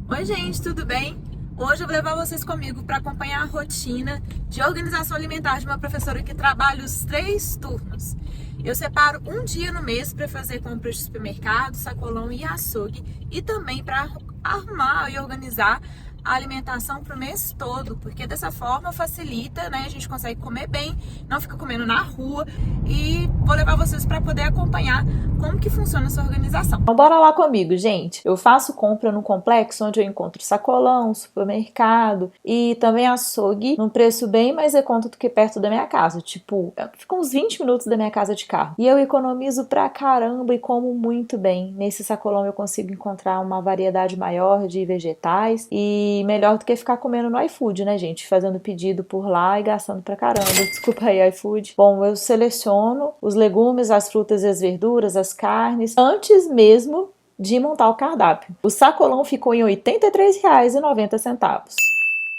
Oi, gente, tudo bem? Hoje eu vou levar vocês comigo para acompanhar a rotina de organização alimentar de uma professora que trabalha os 3 turnos. Eu separo um dia no mês para fazer compras de supermercado, sacolão e açougue e também para arrumar e organizar a alimentação para o mês todo, porque dessa forma facilita, né? A gente consegue comer bem, não fica comendo na rua e vou levar vocês para poder acompanhar como que funciona essa organização. Então, bora lá comigo, gente. Eu faço compra no complexo onde eu encontro sacolão, supermercado e também açougue num preço bem mais em conta do que perto da minha casa. Tipo, fica uns 20 minutos da minha casa de carro. E eu economizo pra caramba e como muito bem. Nesse sacolão eu consigo encontrar uma variedade maior de vegetais e melhor do que ficar comendo no iFood, né, gente? Fazendo pedido por lá e gastando pra caramba. Desculpa aí, iFood. Bom, eu seleciono os legumes, as frutas e as verduras, as carnes, antes mesmo de montar o cardápio. O sacolão ficou em R$ 83,90.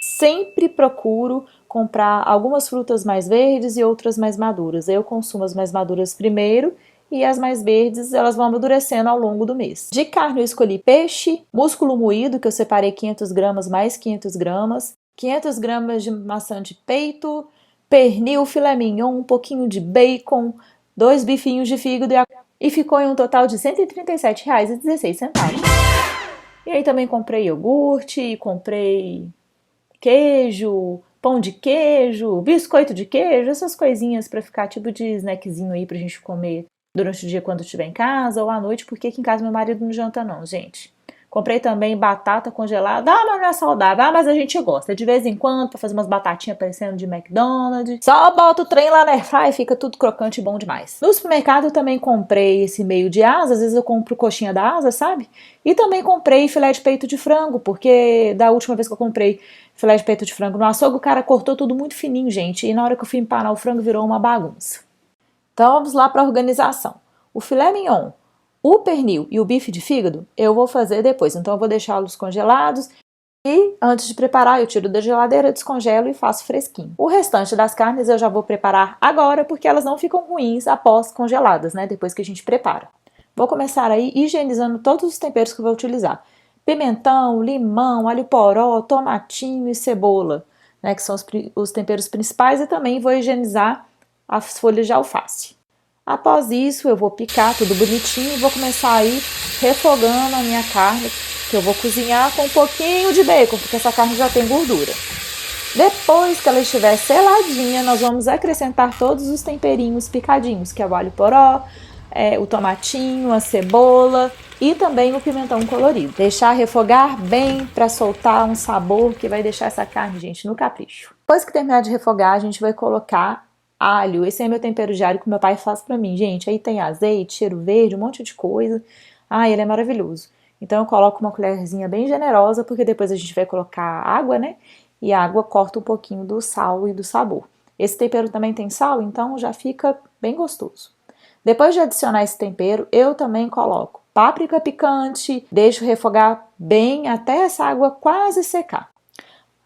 Sempre procuro comprar algumas frutas mais verdes e outras mais maduras. Eu consumo as mais maduras primeiro e as mais verdes elas vão amadurecendo ao longo do mês. De carne eu escolhi peixe, músculo moído, que eu separei 500 gramas mais 500 gramas, 500 gramas de maçã de peito, pernil, filé mignon, um pouquinho de bacon, 2 bifinhos de fígado e ficou em um total de R$ 137,16. E aí também comprei iogurte, comprei queijo, pão de queijo, biscoito de queijo, essas coisinhas pra ficar tipo de snackzinho aí pra gente comer durante o dia quando estiver em casa ou à noite, porque aqui em casa meu marido não janta não, gente. Comprei também batata congelada. Ah, mas não é saudável. Ah, mas a gente gosta. De vez em quando, pra fazer umas batatinhas parecendo de McDonald's. Só bota o trem lá na airfryer e fica tudo crocante e bom demais. No supermercado eu também comprei esse meio de asa. Às vezes eu compro coxinha da asa, sabe? E também comprei filé de peito de frango, porque da última vez que eu comprei filé de peito de frango no açougue, o cara cortou tudo muito fininho, gente. E na hora que eu fui empanar o frango, virou uma bagunça. Então vamos lá para a organização. O filé mignon, o pernil e o bife de fígado eu vou fazer depois. Então eu vou deixá-los congelados e antes de preparar eu tiro da geladeira, descongelo e faço fresquinho. O restante das carnes eu já vou preparar agora porque elas não ficam ruins após congeladas, né? Depois que a gente prepara. Vou começar aí higienizando todos os temperos que eu vou utilizar. Pimentão, limão, alho poró, tomatinho e cebola, né? Que são os temperos principais, e também vou higienizar as folhas de alface. Após isso, eu vou picar tudo bonitinho e vou começar aí refogando a minha carne, que eu vou cozinhar com um pouquinho de bacon, porque essa carne já tem gordura. Depois que ela estiver seladinha, nós vamos acrescentar todos os temperinhos picadinhos, que é o alho poró, o tomatinho, a cebola e também o pimentão colorido. Deixar refogar bem para soltar um sabor que vai deixar essa carne, gente, no capricho. Depois que terminar de refogar, a gente vai colocar alho. Esse é meu tempero diário que meu pai faz pra mim, gente. Aí tem azeite, cheiro verde, um monte de coisa. Ah, ele é maravilhoso. Então eu coloco uma colherzinha bem generosa, porque depois a gente vai colocar água, né? E a água corta um pouquinho do sal e do sabor. Esse tempero também tem sal, então já fica bem gostoso. Depois de adicionar esse tempero, eu também coloco páprica picante, deixo refogar bem até essa água quase secar.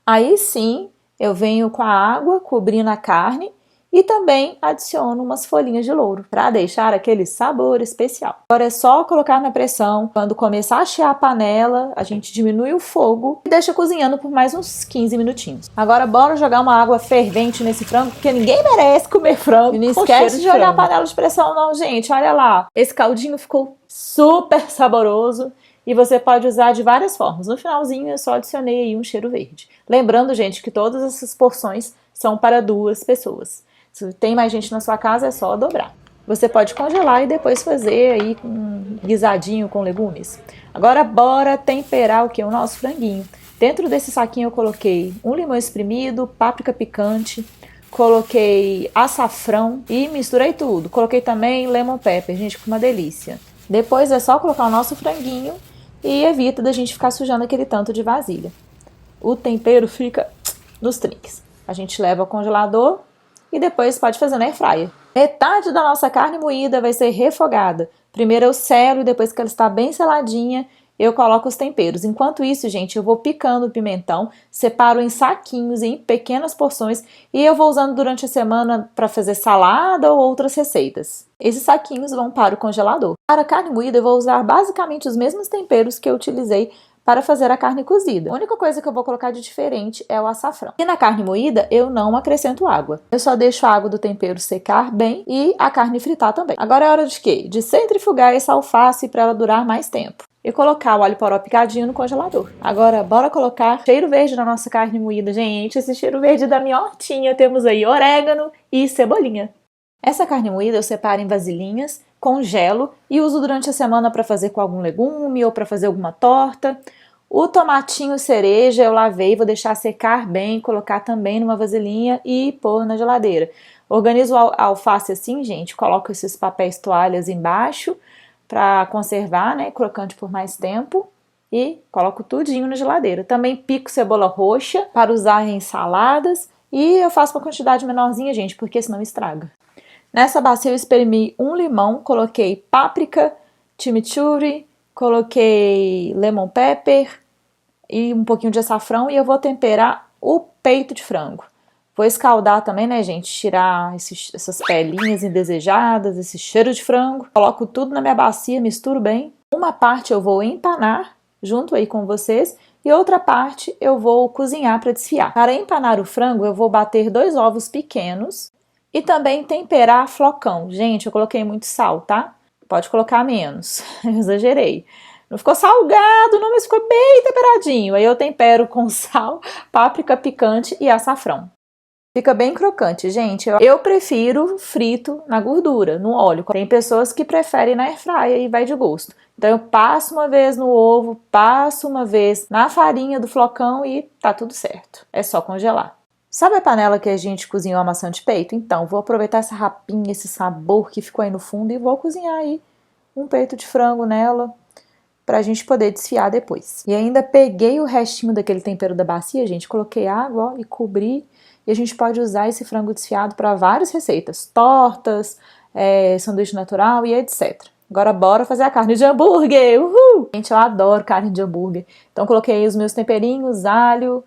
Aí sim, eu venho com a água cobrindo a carne e também adiciono umas folhinhas de louro para deixar aquele sabor especial. Agora é só colocar na pressão. Quando começar a chiar a panela, a gente diminui o fogo e deixa cozinhando por mais uns 15 minutinhos. Agora bora jogar uma água fervente nesse frango, porque ninguém merece comer frango. E não esquece de jogar a panela de pressão não, gente. Olha lá, esse caldinho ficou super saboroso. E você pode usar de várias formas. No finalzinho eu só adicionei aí um cheiro verde. Lembrando, gente, que todas essas porções são para 2 pessoas. Se tem mais gente na sua casa, é só dobrar. Você pode congelar e depois fazer aí um guisadinho com legumes. Agora bora temperar o que? O nosso franguinho. Dentro desse saquinho eu coloquei um limão espremido, páprica picante, coloquei açafrão e misturei tudo. Coloquei também lemon pepper, gente, ficou uma delícia. Depois é só colocar o nosso franguinho e evita da gente ficar sujando aquele tanto de vasilha. O tempero fica nos trinques. A gente leva ao congelador e depois pode fazer na airfryer. Metade da nossa carne moída vai ser refogada. Primeiro eu selo e depois que ela está bem seladinha, eu coloco os temperos. Enquanto isso, gente, eu vou picando o pimentão, separo em saquinhos, em pequenas porções, e eu vou usando durante a semana para fazer salada ou outras receitas. Esses saquinhos vão para o congelador. Para a carne moída, eu vou usar basicamente os mesmos temperos que eu utilizei para fazer a carne cozida. A única coisa que eu vou colocar de diferente é o açafrão. E na carne moída, eu não acrescento água. Eu só deixo a água do tempero secar bem e a carne fritar também. Agora é hora de quê? De centrifugar essa alface para ela durar mais tempo. E colocar o alho poró picadinho no congelador. Agora, bora colocar cheiro verde na nossa carne moída, gente. Esse cheiro verde da minha hortinha. Temos aí orégano e cebolinha. Essa carne moída eu separo em vasilhinhas, congelo e uso durante a semana para fazer com algum legume ou para fazer alguma torta. O tomatinho cereja eu lavei, vou deixar secar bem, colocar também numa vasilhinha e pôr na geladeira. Organizo a alface assim, gente, coloco esses papéis toalhas embaixo para conservar, né, crocante por mais tempo, e coloco tudinho na geladeira. Também pico cebola roxa para usar em saladas e eu faço uma quantidade menorzinha, gente, porque senão estraga. Nessa bacia eu espremi um limão, coloquei páprica, chimichurri, coloquei lemon pepper e um pouquinho de açafrão e eu vou temperar o peito de frango. Vou escaldar também, né, gente? Tirar essas pelinhas indesejadas, esse cheiro de frango. Coloco tudo na minha bacia, misturo bem. Uma parte eu vou empanar, junto aí com vocês, e outra parte eu vou cozinhar para desfiar. Para empanar o frango, eu vou bater 2 ovos pequenos e também temperar flocão. Gente, eu coloquei muito sal, tá? Pode colocar menos, eu exagerei. Não ficou salgado, não, mas ficou bem temperadinho. Aí eu tempero com sal, páprica picante e açafrão. Fica bem crocante, gente. Eu prefiro frito na gordura, no óleo. Tem pessoas que preferem na airfryer e vai de gosto. Então eu passo uma vez no ovo, passo uma vez na farinha do flocão e tá tudo certo. É só congelar. Sabe a panela que a gente cozinhou a maçã de peito? Então, vou aproveitar essa rapinha, esse sabor que ficou aí no fundo e vou cozinhar aí um peito de frango nela pra gente poder desfiar depois. E ainda peguei o restinho daquele tempero da bacia, gente, coloquei água, ó, e cobri. E a gente pode usar esse frango desfiado para várias receitas, tortas, sanduíche natural e etc. Agora bora fazer a carne de hambúrguer, uhul! Gente, eu adoro carne de hambúrguer. Então coloquei os meus temperinhos, alho,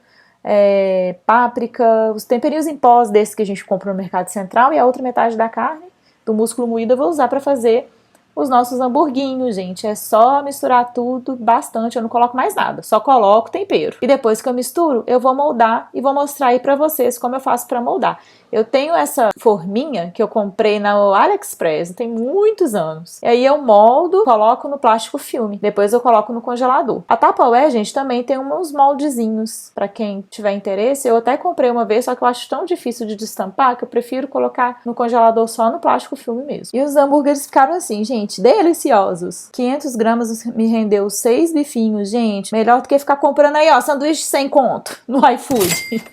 páprica, os temperinhos em pós desses que a gente compra no Mercado Central e a outra metade da carne, do músculo moído, eu vou usar para fazer os nossos hamburguinhos, gente. É só misturar tudo bastante, eu não coloco mais nada, só coloco tempero. E depois que eu misturo, eu vou moldar e vou mostrar aí pra vocês como eu faço pra moldar. Eu tenho essa forminha que eu comprei na AliExpress, tem muitos anos. E aí eu moldo, coloco no plástico filme, depois eu coloco no congelador. A Tupperware, gente, também tem uns moldezinhos, pra quem tiver interesse. Eu até comprei uma vez, só que eu acho tão difícil de destampar que eu prefiro colocar no congelador só no plástico filme mesmo. E os hambúrgueres ficaram assim, gente, deliciosos. 500 gramas me rendeu 6 bifinhos, gente. Melhor do que ficar comprando aí, ó, sanduíche sem conto no iFood.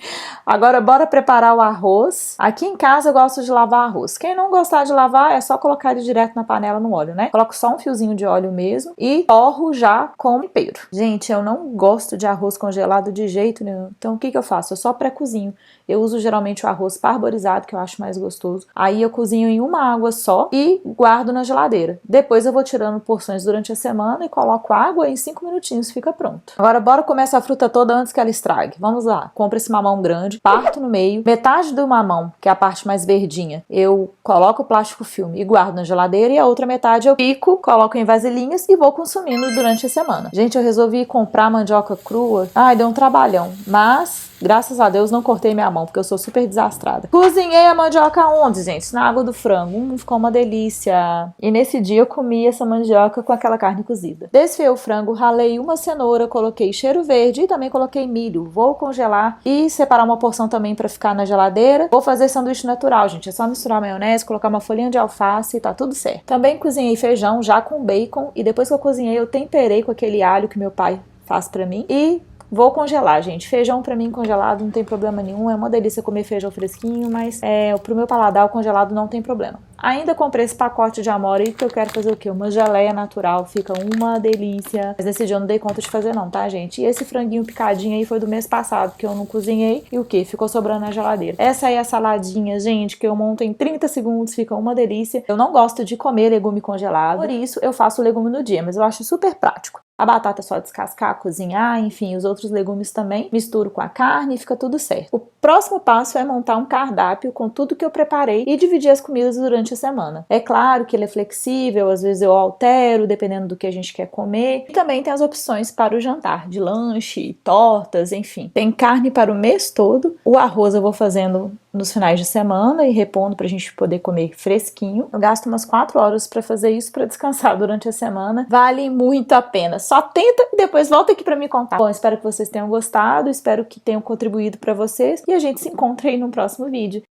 Agora bora preparar o arroz. Aqui em casa eu gosto de lavar arroz. Quem não gostar de lavar é só colocar ele direto na panela no óleo, né? Coloco só um fiozinho de óleo mesmo e torro já com tempero. Gente, eu não gosto de arroz congelado de jeito nenhum. Então o que eu faço? Eu só pré-cozinho. Eu uso geralmente o arroz parborizado, que eu acho mais gostoso. Aí eu cozinho em uma água só e guardo na geladeira. Depois eu vou tirando porções durante a semana e coloco água e em 5 minutinhos fica pronto. Agora bora comer essa fruta toda antes que ela estrague. Vamos lá. Compro esse mamão grande, parto no meio. Metade do mamão, que é a parte mais verdinha, eu coloco o plástico filme e guardo na geladeira. E a outra metade eu pico, coloco em vasilhinhas e vou consumindo durante a semana. Gente, eu resolvi comprar mandioca crua. Ai, deu um trabalhão. Mas graças a Deus não cortei minha mão, porque eu sou super desastrada. Cozinhei a mandioca onde, gente? Na água do frango. Ficou uma delícia. E nesse dia eu comi essa mandioca com aquela carne cozida. Desfiei o frango, ralei uma cenoura, coloquei cheiro verde e também coloquei milho. Vou congelar e separar uma porção também para ficar na geladeira. Vou fazer sanduíche natural, gente. É só misturar a maionese, colocar uma folhinha de alface e tá tudo certo. Também cozinhei feijão já com bacon e depois que eu cozinhei eu temperei com aquele alho que meu pai faz pra mim e vou congelar, gente. Feijão pra mim congelado não tem problema nenhum. É uma delícia comer feijão fresquinho, mas pro meu paladar o congelado não tem problema. Ainda comprei esse pacote de amora aí que eu quero fazer o quê? Uma geleia natural. Fica uma delícia. Mas nesse dia eu não dei conta de fazer não, tá, gente? E esse franguinho picadinho aí foi do mês passado, que eu não cozinhei. E o quê? Ficou sobrando na geladeira. Essa aí é a saladinha, gente, que eu monto em 30 segundos. Fica uma delícia. Eu não gosto de comer legume congelado. Por isso eu faço o legume no dia, mas eu acho super prático. A batata é só descascar, cozinhar, enfim, os outros legumes também. Misturo com a carne e fica tudo certo. O próximo passo é montar um cardápio com tudo que eu preparei e dividir as comidas durante a semana. É claro que ele é flexível, às vezes eu altero, dependendo do que a gente quer comer. E também tem as opções para o jantar, de lanche, tortas, enfim. Tem carne para o mês todo. O arroz eu vou fazendo nos finais de semana e repondo pra gente poder comer fresquinho. Eu gasto umas 4 horas pra fazer isso, pra descansar durante a semana. Vale muito a pena. Só tenta e depois volta aqui pra me contar. Bom, espero que vocês tenham gostado, espero que tenham contribuído pra vocês e a gente se encontra aí no próximo vídeo.